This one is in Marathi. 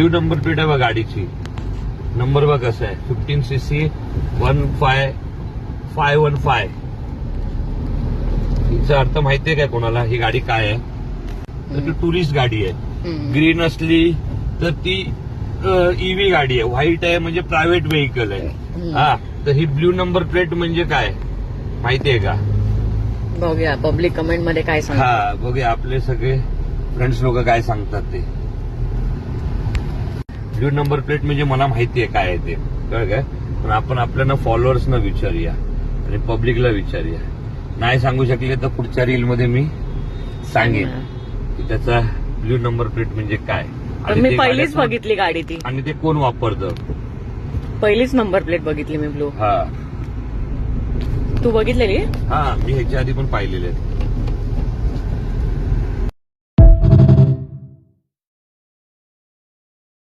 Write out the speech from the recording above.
ब्ल्यू नंबर प्लेट आहे बघा गाडीची. नंबर बघ कसं आहे 15cc 15515. हिचा अर्थ माहितीये काय कोणाला? ही गाडी काय आहे? तर ती टुरिस्ट गाडी आहे. ग्रीन असली तर ती ईव्ही गाडी आहे. व्हाईट आहे म्हणजे प्रायव्हेट व्हेकल आहे. हा, तर ही ब्ल्यू नंबर प्लेट म्हणजे काय माहितीये का? बघूया पब्लिक कमेंट मध्ये काय सांगतात. हा, बघूया आपले सगळे फ्रेंड्स लोक काय सांगतात ते. ब्ल्यू नंबर प्लेट म्हणजे मला माहितीये काय आहे ते, कळलं काय? पण आपण आपल्याला फॉलोअर्सना विचारूया आणि पब्लिकला विचारूया. नाही सांगू शकले तर पुढच्या रील मध्ये मी सांगेन की त्याचा ब्ल्यू नंबर प्लेट म्हणजे काय. पण मी पहिलीच बघितली गाडी ती, आणि ते कोण वापरतं. पहिलीच नंबर प्लेट बघितली मी ब्लू. हा तू बघितलेली? हा, मी ह्याच्या आधी पण पाहिलेले आहेत.